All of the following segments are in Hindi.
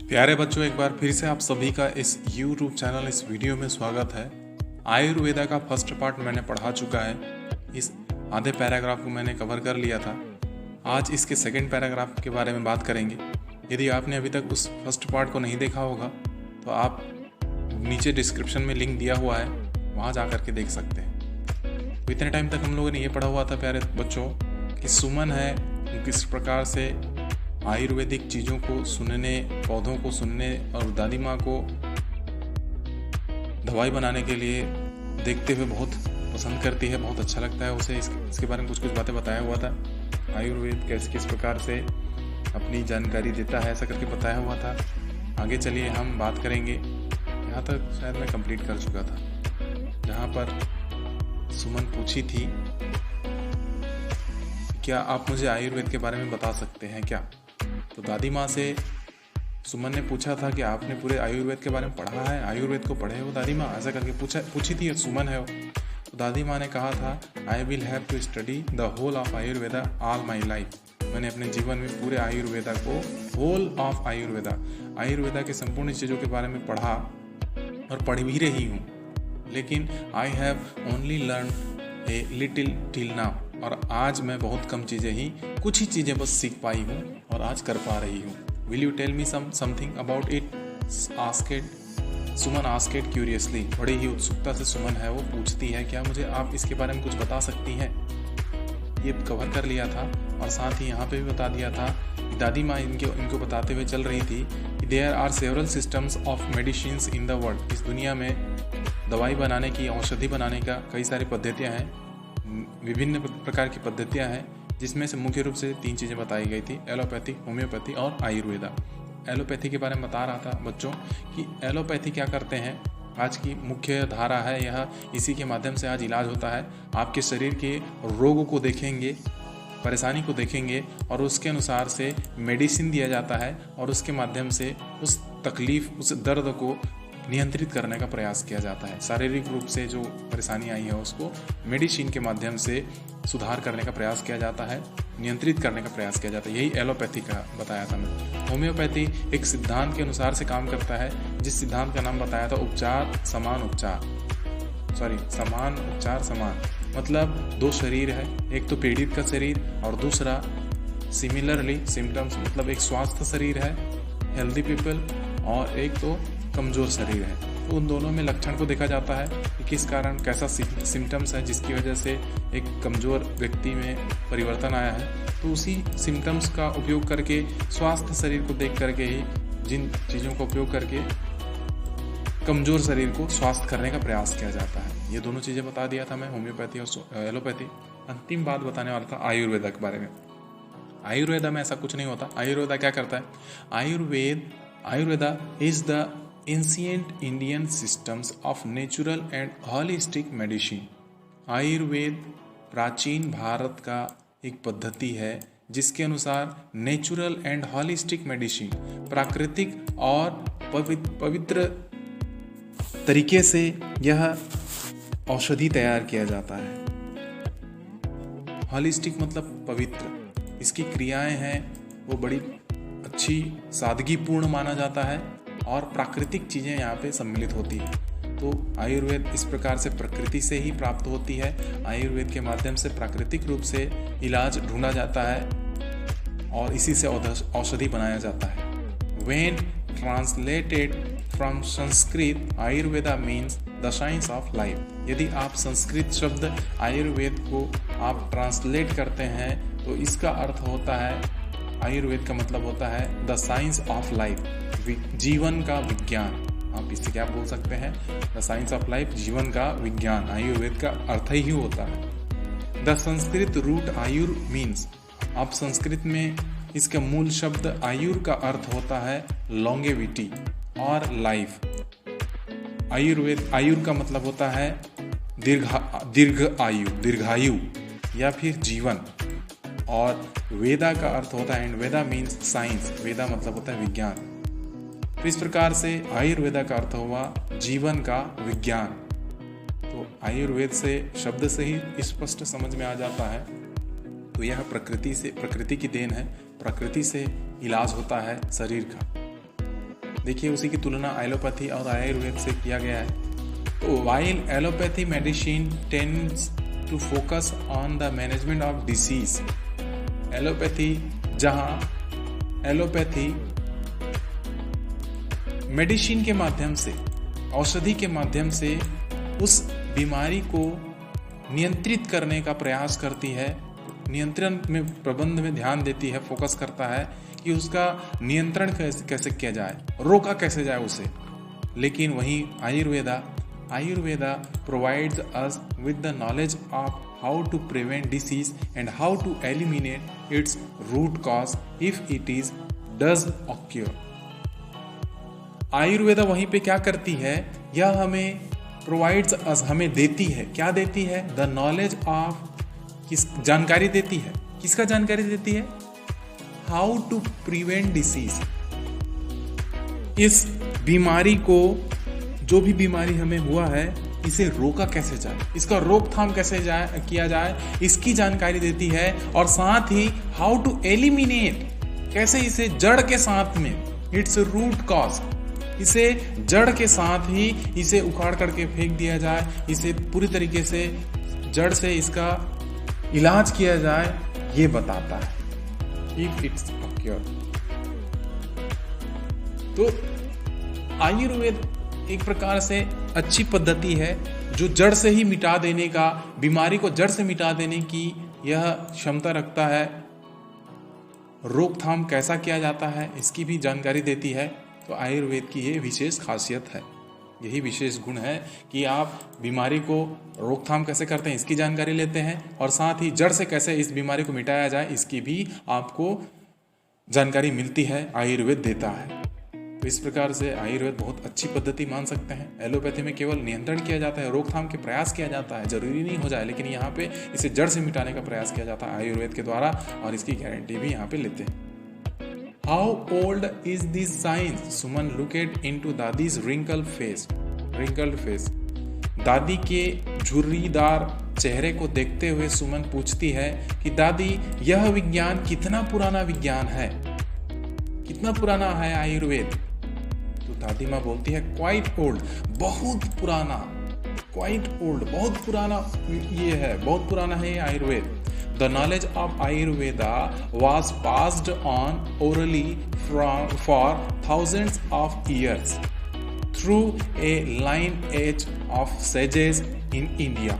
प्यारे बच्चों, एक बार फिर से आप सभी का इस YouTube चैनल इस वीडियो में स्वागत है। आयुर्वेदा का फर्स्ट पार्ट मैंने पढ़ा चुका है। इस आधे पैराग्राफ को मैंने कवर कर लिया था। आज इसके सेकंड पैराग्राफ के बारे में बात करेंगे। यदि आपने अभी तक उस फर्स्ट पार्ट को नहीं देखा होगा तो आप नीचे डिस्क्रिप्शन में लिंक दिया हुआ है, वहाँ जा कर के देख सकते हैं। तो इतने टाइम तक हम लोगों ने ये पढ़ा हुआ था प्यारे बच्चों कि सुमन है किस प्रकार से आयुर्वेदिक चीज़ों को सुनने, पौधों को सुनने और दादी माँ को दवाई बनाने के लिए देखते हुए बहुत पसंद करती है, बहुत अच्छा लगता है उसे। इसके बारे में कुछ बातें बताया हुआ था। आयुर्वेद कैसे किस प्रकार से अपनी जानकारी देता है, ऐसा करके बताया हुआ था। आगे चलिए हम बात करेंगे। यहाँ तक शायद मैं कंप्लीट कर चुका था, जहाँ पर सुमन पूछी थी क्या आप मुझे आयुर्वेद के बारे में बता सकते हैं क्या। तो दादी माँ से सुमन ने पूछा था कि आपने पूरे आयुर्वेद के बारे में पढ़ा है, आयुर्वेद को पढ़े हो दादी माँ, ऐसा करके पूछी थी। सुमन है वो। तो दादी माँ ने कहा था I will have to study the whole of Ayurveda all my life. मैंने अपने जीवन में पूरे आयुर्वेदा को, होल ऑफ आयुर्वेदा के संपूर्ण चीज़ों के बारे में पढ़ा और पढ़ भी रही हूँ। लेकिन I have only learn a little till now. और आज मैं बहुत कम चीज़ें ही, कुछ ही चीज़ें बस सीख पाई हूँ और आज कर पा रही हूँ। Will you tell me something about it, asked Suman asked curiously. बड़ी ही उत्सुकता से सुमन है वो पूछती है क्या मुझे आप इसके बारे में कुछ बता सकती हैं। ये कवर कर लिया था और साथ ही यहाँ पे भी बता दिया था कि दादी माँ इनको बताते हुए चल रही थी कि there are several systems of medicines in the world. इस दुनिया में दवाई बनाने की, औषधि बनाने का कई सारी पद्धतियाँ हैं, विभिन्न प्रकार की पद्धतियां हैं, जिसमें से मुख्य रूप से 3 चीज़ें बताई गई थी, एलोपैथी, होम्योपैथी और आयुर्वेदा। एलोपैथी के बारे में बता रहा था बच्चों कि एलोपैथी क्या करते हैं, आज की मुख्य धारा है यह, इसी के माध्यम से आज इलाज होता है। आपके शरीर के रोगों को देखेंगे, परेशानी को देखेंगे और उसके अनुसार से मेडिसिन दिया जाता है और उसके माध्यम से उस तकलीफ, उस दर्द को नियंत्रित करने का प्रयास किया जाता है। शारीरिक रूप से जो परेशानी आई है उसको मेडिसिन के माध्यम से सुधार करने का प्रयास किया जाता है, नियंत्रित करने का प्रयास किया जाता है। यही एलोपैथी का बताया था मैं। होम्योपैथी एक सिद्धांत के अनुसार से काम करता है, जिस सिद्धांत का नाम बताया था उपचार समान उपचार, समान उपचार समान। मतलब 2 शरीर है, एक तो पीड़ित का शरीर और दूसरा सिमिलरली सिम्टम्स, मतलब एक स्वस्थ शरीर है हेल्दी पीपल और एक तो कमज़ोर शरीर है। तो उन दोनों में लक्षण को देखा जाता है कि किस कारण कैसा सिम्टम्स है जिसकी वजह से एक कमज़ोर व्यक्ति में परिवर्तन आया है। तो उसी सिम्टम्स का उपयोग करके, स्वास्थ्य शरीर को देख करके ही, जिन चीज़ों का उपयोग करके कमज़ोर शरीर को स्वस्थ करने का प्रयास किया जाता है। ये दोनों चीज़ें बता दिया था मैं, होम्योपैथी और एलोपैथी। अंतिम बात बताने वाला था आयुर्वेदा के बारे में। आयुर्वेदा में ऐसा कुछ नहीं होता। आयुर्वेदा क्या करता है, Ayurveda is the ancient Indian systems of natural and holistic medicine. Ayurveda प्राचीन भारत का एक पद्धति है जिसके अनुसार नेचुरल एंड होलिस्टिक मेडिसिन, प्राकृतिक और पवित्र तरीके से यह औषधि तैयार किया जाता है। होलिस्टिक मतलब पवित्र, इसकी क्रियाएं हैं वो बड़ी अच्छी, सादगीपूर्ण माना जाता है और प्राकृतिक चीज़ें यहाँ पे सम्मिलित होती है। तो आयुर्वेद इस प्रकार से प्रकृति से ही प्राप्त होती है। आयुर्वेद के माध्यम से प्राकृतिक रूप से इलाज ढूंढा जाता है और इसी से औषधि बनाया जाता है। When translated from Sanskrit, Ayurveda means the science of life. यदि आप संस्कृत शब्द आयुर्वेद को आप ट्रांसलेट करते हैं तो इसका अर्थ होता है, आयुर्वेद का मतलब होता है द साइंस ऑफ लाइफ, जीवन का विज्ञान। आप इससे क्या बोल सकते हैं, द साइंस ऑफ लाइफ, जीवन का विज्ञान। आयुर्वेद का अर्थ ही होता है। The Sanskrit root Ayur means, आप संस्कृत में इसका मूल शब्द आयुर का अर्थ होता है लॉन्गेविटी और लाइफ। आयुर का मतलब होता है दीर्घायु या फिर जीवन। और वेदा का अर्थ होता है, एंड वेदा मीन्स साइंस, वेदा मतलब होता है विज्ञान। तो इस प्रकार से आयुर्वेदा का अर्थ हुआ जीवन का विज्ञान। तो आयुर्वेद से, शब्द से ही स्पष्ट समझ में आ जाता है। तो यह प्रकृति की देन है, प्रकृति से इलाज होता है शरीर का। देखिए उसी की तुलना एलोपैथी और आयुर्वेद से किया गया है। तो while allopathy medicine tends to focus on the management of disease, allopathy जहाँ एलोपैथी मेडिसिन के माध्यम से, औषधि के माध्यम से उस बीमारी को नियंत्रित करने का प्रयास करती है, नियंत्रण में प्रबंध में ध्यान देती है, फोकस करता है कि उसका नियंत्रण कैसे किया जाए, रोका कैसे जाए उसे। लेकिन वहीं Ayurveda provides us with the knowledge of how to prevent disease and how to eliminate its root cause if it is does occur. Ayurveda वहीं पे क्या करती है, यह हमें प्रोवाइड्स अस, हमें देती है, क्या देती है, द नॉलेज ऑफ, किस जानकारी देती है, किसका जानकारी देती है, हाउ टू प्रिवेंट डिसीज, इस बीमारी को, जो भी बीमारी हमें हुआ है इसे रोका कैसे जाए, इसका रोकथाम कैसे किया जाए, इसकी जानकारी देती है। और साथ ही हाउ टू एलिमिनेट, कैसे इसे जड़ के साथ में, इट्स रूट कॉज, इसे जड़ के साथ ही इसे उखाड़ करके फेंक दिया जाए, इसे पूरी तरीके से जड़ से इसका इलाज किया जाए, ये बताता है इफ इट्स ऑक्योर। तो आयुर्वेद एक प्रकार से अच्छी पद्धति है जो जड़ से ही मिटा देने का, बीमारी को जड़ से मिटा देने की यह क्षमता रखता है। रोकथाम कैसा किया जाता है इसकी भी जानकारी देती है। तो आयुर्वेद की ये विशेष खासियत है, यही विशेष गुण है कि आप बीमारी को रोकथाम कैसे करते हैं इसकी जानकारी लेते हैं, और साथ ही जड़ से कैसे इस बीमारी को मिटाया जाए इसकी भी आपको जानकारी मिलती है, आयुर्वेद देता है। तो इस प्रकार से आयुर्वेद बहुत अच्छी पद्धति मान सकते हैं। एलोपैथी में केवल नियंत्रण किया जाता है, रोकथाम के प्रयास किया जाता है, जरूरी नहीं हो जाए, लेकिन यहाँ पे इसे जड़ से मिटाने का प्रयास किया जाता है आयुर्वेद के द्वारा, और इसकी गारंटी भी यहाँ पे लेते हैं। How old is this science? Suman looked into Dadi's wrinkled face. दादी के झुर्रीदार चेहरे को देखते हुए सुमन पूछती है कि दादी यह विज्ञान कितना पुराना विज्ञान है, कितना पुराना है आयुर्वेद? तो दादी माँ बोलती है क्वाइट ओल्ड, बहुत पुराना, क्वाइट ओल्ड, बहुत पुराना ये है, बहुत पुराना है ये Ayurveda. The knowledge of Ayurveda was passed on orally for thousands of years through a lineage of sages in India.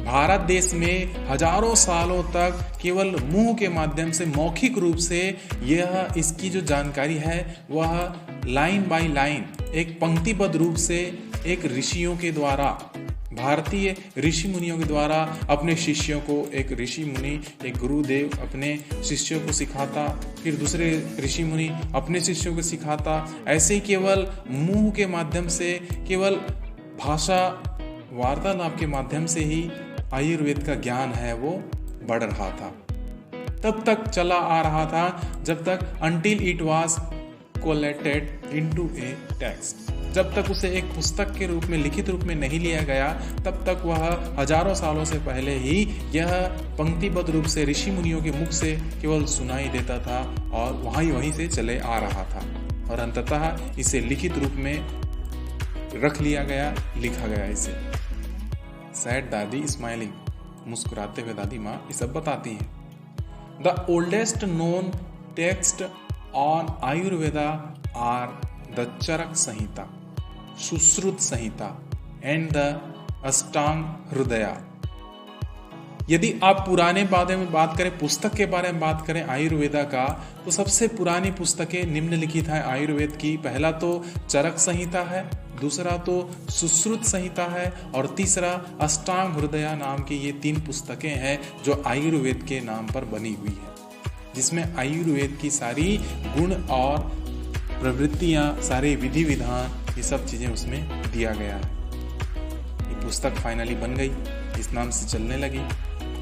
Bharat देश में हजारों सालों तक केवल मुंह के माध्यम से, मौखिक रूप से यह, इसकी जो जानकारी है वह लाइन बाय लाइन, एक पंक्तिबद्ध रूप से एक ऋषियों के द्वारा, भारतीय ऋषि मुनियों के द्वारा अपने शिष्यों को, एक ऋषि मुनि, एक गुरुदेव अपने शिष्यों को सिखाता, फिर दूसरे ऋषि मुनि अपने शिष्यों को सिखाता। ऐसे ही केवल मुंह के माध्यम से, केवल भाषा वार्तालाप के माध्यम से ही आयुर्वेद का ज्ञान है वो बढ़ रहा था। तब तक चला आ रहा था जब तक until it was collated into a text, जब तक उसे एक पुस्तक के रूप में, लिखित रूप में नहीं लिया गया, तब तक वह हजारों सालों से पहले ही यह पंक्तिबद्ध रूप से ऋषि मुनियों के मुख से केवल सुनाई देता था और वहीं से चले आ रहा था, और अंततः इसे लिखित रूप में रख लिया गया, लिखा गया इसे। सैड दादी स्माइलिंग, मुस्कुराते हुए दादी माँ ये सब बताती हैं। The oldest known text on Ayurveda are the Charaka Samhita, Sushruta Samhita and the Ashtanga Hridaya. यदि आप पुराने बारे में बात करें, पुस्तक के बारे में बात करें आयुर्वेदा का, तो सबसे पुरानी पुस्तकें निम्नलिखित हैं आयुर्वेद की। पहला तो चरक संहिता है, दूसरा तो सुश्रुत संहिता है, और तीसरा अष्टांग हृदया नाम की ये 3 पुस्तकें हैं जो आयुर्वेद के नाम पर बनी हुई है, जिसमें आयुर्वेद की सारी गुण और प्रवृत्तियाँ, सारे विधि विधान, ये सब चीज़ें उसमें दिया गया है। ये पुस्तक फाइनली बन गई, इस नाम से चलने लगी।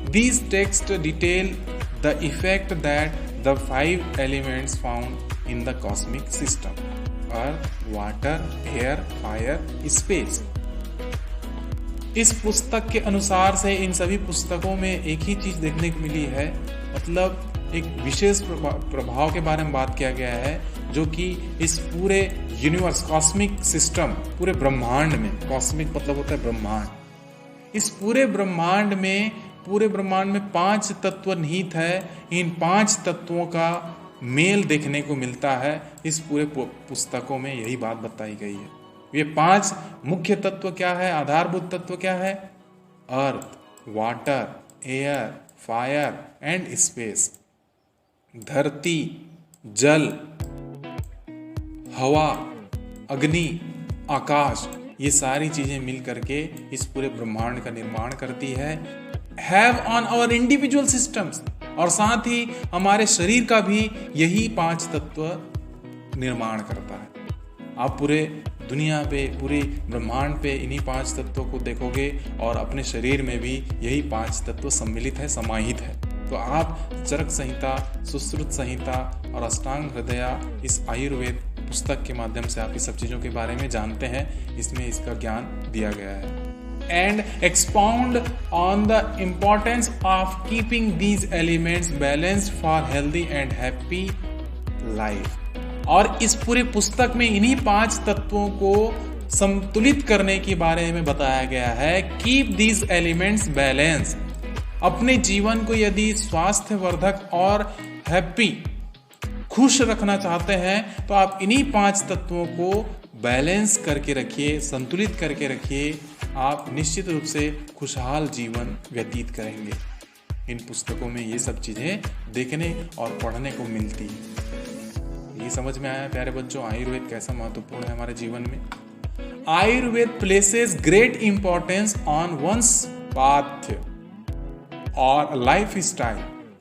These texts detail the effect that the 5 elements found in the cosmic system: earth, water, air, fire, space. इस पुस्तक के अनुसार से इन सभी पुस्तकों में एक ही चीज देखने को मिली है, मतलब एक विशेष प्रभाव के बारे में बात किया गया है। जो कि इस पूरे यूनिवर्स, कॉस्मिक सिस्टम, पूरे ब्रह्मांड में, कॉस्मिक मतलब होता है ब्रह्मांड, इस पूरे ब्रह्मांड में 5 तत्व निहित है। इन 5 तत्वों का मेल देखने को मिलता है इस पूरे पुस्तकों में, यही बात बताई गई है। ये 5 मुख्य तत्व क्या है, आधारभूत तत्व क्या है? Earth, water, air, fire and space. धरती, जल, हवा, अग्नि, आकाश, ये सारी चीजें मिल करके इस पूरे ब्रह्मांड का निर्माण करती है। Have on our individual systems, और साथ ही हमारे शरीर का भी यही 5 तत्व निर्माण करता है। आप पूरे दुनिया पे, पूरे ब्रह्मांड पे इन्हीं 5 तत्वों को देखोगे और अपने शरीर में भी यही 5 तत्व सम्मिलित है, समाहित है। तो आप चरक संहिता, सुश्रुत संहिता और अष्टांग हृदया, इस आयुर्वेद पुस्तक के माध्यम से आप इस सब चीज़ों के बारे में जानते हैं। इसमें इसका ज्ञान दिया गया है। And expound on the importance of keeping these elements balanced for healthy and happy life. और इस पूरे पुस्तक में इन्हीं 5 तत्वों को संतुलित करने के बारे में बताया गया है। Keep these elements balance. अपने जीवन को यदि स्वास्थ्यवर्धक और हैप्पी, खुश रखना चाहते हैं तो आप इन्हीं 5 तत्वों को बैलेंस करके रखिए, संतुलित करके रखिए। आप निश्चित रूप से खुशहाल जीवन व्यतीत करेंगे। इन पुस्तकों में ये सब चीज़ें देखने और पढ़ने को मिलती है। ये समझ में आया प्यारे बच्चों, आयुर्वेद कैसा महत्वपूर्ण है हमारे जीवन में। Ayurveda places great importance on one's पाथ्य और life style,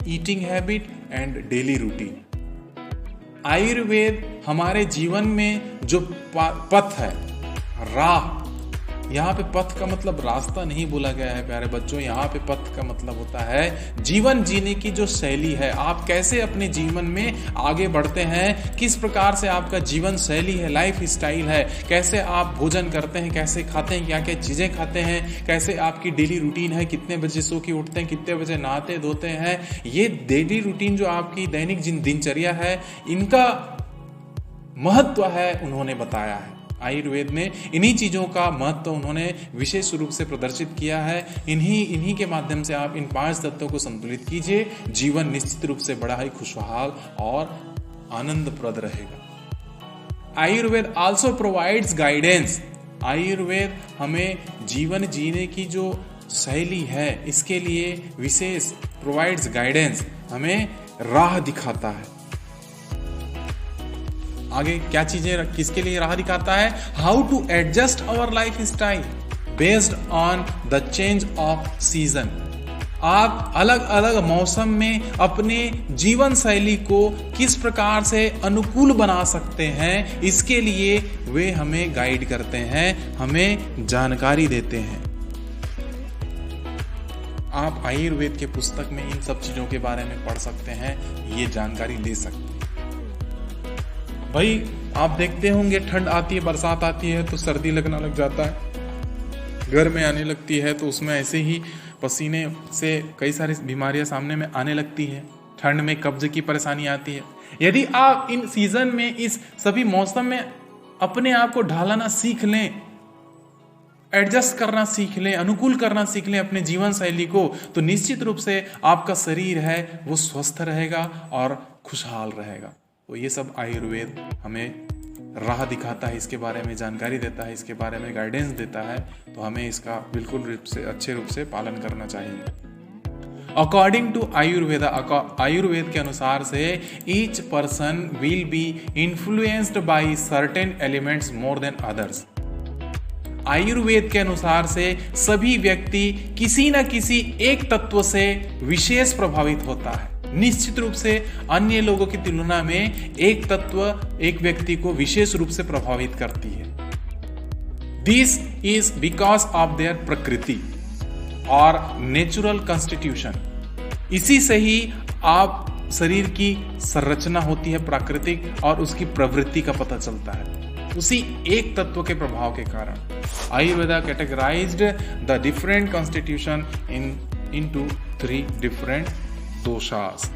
eating habit and daily routine. Ayurveda हमारे जीवन में जो पथ है, राह, यहाँ पे पथ का मतलब रास्ता नहीं बोला गया है प्यारे बच्चों, यहाँ पे पथ का मतलब होता है जीवन जीने की जो शैली है। आप कैसे अपने जीवन में आगे बढ़ते हैं, किस प्रकार से आपका जीवन शैली है, लाइफ स्टाइल है, कैसे आप भोजन करते हैं, कैसे खाते हैं, क्या क्या चीज़ें खाते हैं, कैसे आपकी डेली रूटीन है, कितने बजे सो के उठते हैं, कितने बजे नहाते धोते हैं। ये डेली रूटीन जो आपकी दैनिक दिनचर्या है, इनका महत्व है उन्होंने बताया है। आयुर्वेद में इन्हीं चीज़ों का महत्व उन्होंने विशेष रूप से प्रदर्शित किया है। इन्हीं के माध्यम से आप इन 5 तत्वों को संतुलित कीजिए, जीवन निश्चित रूप से बड़ा ही खुशहाल और आनंदप्रद रहेगा। Ayurveda also provides guidance. Ayurveda हमें जीवन जीने की जो शैली है, इसके लिए विशेष प्रोवाइड्स गाइडेंस, हमें राह दिखाता है। आगे क्या चीजें किसके लिए राह दिखाता है? How to adjust our lifestyle based on the change of season. आप अलग अलग मौसम में अपने जीवन शैली को किस प्रकार से अनुकूल बना सकते हैं, इसके लिए वे हमें गाइड करते हैं, हमें जानकारी देते हैं। आप आयुर्वेद के पुस्तक में इन सब चीजों के बारे में पढ़ सकते हैं, ये जानकारी ले सकते हैं। भाई आप देखते होंगे, ठंड आती है, बरसात आती है तो सर्दी लगना लग जाता है, घर में आने लगती है तो उसमें ऐसे ही पसीने से कई सारी बीमारियां सामने में आने लगती है। ठंड में कब्ज की परेशानी आती है। यदि आप इन सीजन में, इस सभी मौसम में अपने आप को ढालना सीख लें, एडजस्ट करना सीख लें, अनुकूल करना सीख लें अपने जीवन शैली को, तो निश्चित रूप से आपका शरीर है वो स्वस्थ रहेगा और खुशहाल रहेगा। तो ये सब आयुर्वेद हमें राह दिखाता है, इसके बारे में जानकारी देता है, इसके बारे में गाइडेंस देता है, तो हमें इसका बिल्कुल रूप से, अच्छे रूप से पालन करना चाहिए। अकॉर्डिंग टू आयुर्वेदा, आयुर्वेद के अनुसार से each person will be influenced by certain elements more than others. Ayurveda के अनुसार से सभी व्यक्ति किसी न किसी एक तत्व से विशेष प्रभावित होता है। निश्चित रूप से अन्य लोगों की तुलना में एक तत्व एक व्यक्ति को विशेष रूप से प्रभावित करती है। This is because of their प्रकृति और नेचुरल कॉन्स्टिट्यूशन। इसी से ही आप शरीर की संरचना होती है प्राकृतिक, और उसकी प्रवृत्ति का पता चलता है उसी एक तत्व के प्रभाव के कारण। Ayurveda categorised the different constitution into 3 different doshas.